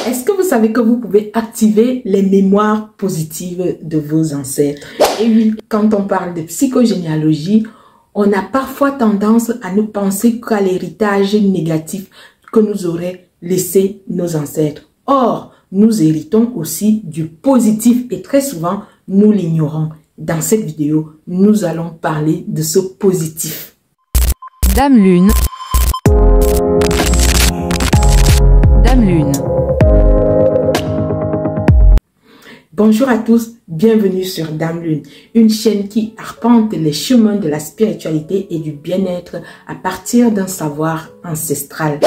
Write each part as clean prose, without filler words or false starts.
Est-ce que vous savez que vous pouvez activer les mémoires positives de vos ancêtres? Et oui, quand on parle de psychogénéalogie, on a parfois tendance à ne penser qu'à l'héritage négatif que nous auraient laissé nos ancêtres. Or, nous héritons aussi du positif et très souvent, nous l'ignorons. Dans cette vidéo, nous allons parler de ce positif. Dame Lune. Dame Lune. Bonjour à tous, bienvenue sur Dame Lune, une chaîne qui arpente les chemins de la spiritualité et du bien-être à partir d'un savoir ancestral.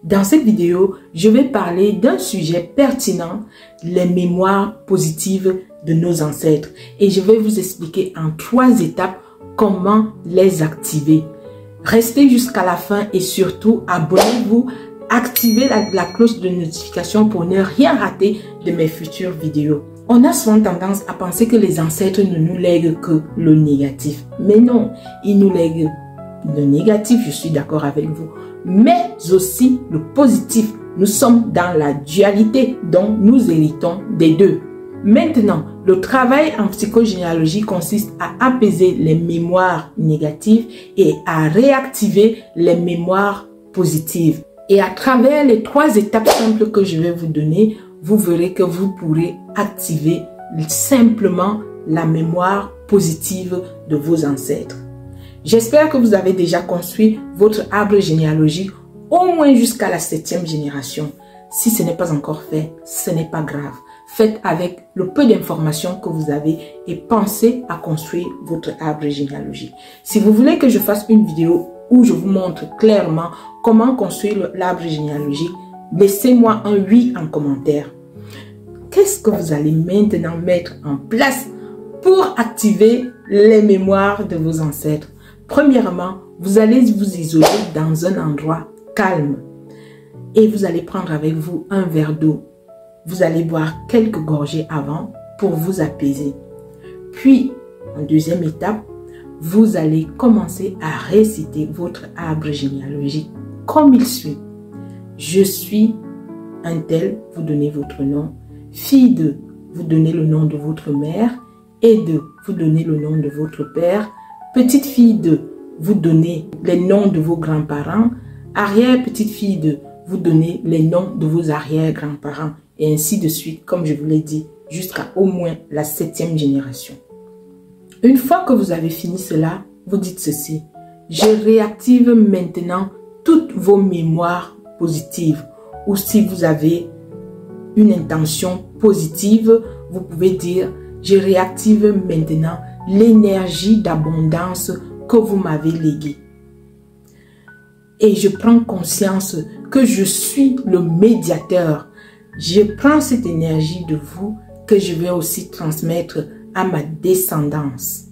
Dans cette vidéo, je vais parler d'un sujet pertinent, les mémoires positives de nos ancêtres. Et je vais vous expliquer en 3 étapes comment les activer. Restez jusqu'à la fin et surtout abonnez-vous, activez la cloche de notification pour ne rien rater de mes futures vidéos. On a souvent tendance à penser que les ancêtres ne nous lèguent que le négatif. Mais non, ils nous lèguent le négatif, je suis d'accord avec vous. Mais aussi le positif. Nous sommes dans la dualité, donc nous héritons des deux. Maintenant, le travail en psychogénéalogie consiste à apaiser les mémoires négatives et à réactiver les mémoires positives. Et à travers les 3 étapes simples que je vais vous donner, vous verrez que vous pourrez activer simplement la mémoire positive de vos ancêtres. J'espère que vous avez déjà construit votre arbre généalogique au moins jusqu'à la 7e génération. Si ce n'est pas encore fait, ce n'est pas grave. Faites avec le peu d'informations que vous avez et pensez à construire votre arbre généalogique. Si vous voulez que je fasse une vidéo où je vous montre clairement comment construire l'arbre généalogique, laissez-moi un oui en commentaire. Qu'est-ce que vous allez maintenant mettre en place pour activer les mémoires de vos ancêtres? Premièrement, vous allez vous isoler dans un endroit calme et vous allez prendre avec vous un verre d'eau. Vous allez boire quelques gorgées avant pour vous apaiser. Puis, en 2e étape, vous allez commencer à réciter votre arbre généalogique comme il suit. Je suis un tel, vous donnez votre nom. Fille de, vous donnez le nom de votre mère. Et de, vous donnez le nom de votre père. Petite fille de, vous donnez les noms de vos grands-parents. Arrière-petite fille de, vous donnez les noms de vos arrière-grands-parents. Et ainsi de suite, comme je vous l'ai dit, jusqu'à au moins la 7e génération. Une fois que vous avez fini cela, vous dites ceci. Je réactive maintenant toutes vos mémoires positives. Ou si vous avez une intention positive, vous pouvez dire, je réactive maintenant l'énergie d'abondance que vous m'avez léguée. Et je prends conscience que je suis le médiateur. Je prends cette énergie de vous que je vais aussi transmettre à ma descendance.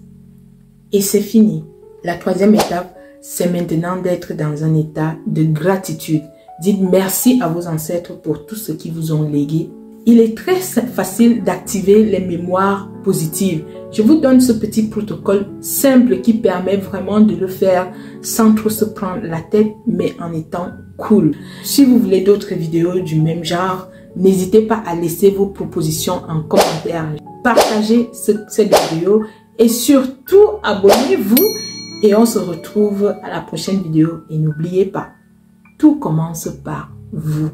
Et c'est fini. La 3e étape, c'est maintenant d'être dans un état de gratitude. Dites merci à vos ancêtres pour tout ce qu'ils vous ont légué. Il est très facile d'activer les mémoires positives. Je vous donne ce petit protocole simple qui permet vraiment de le faire sans trop se prendre la tête, mais en étant cool. Si vous voulez d'autres vidéos du même genre, n'hésitez pas à laisser vos propositions en commentaire. Partagez cette vidéo et surtout abonnez-vous et on se retrouve à la prochaine vidéo. Et n'oubliez pas, tout commence par vous.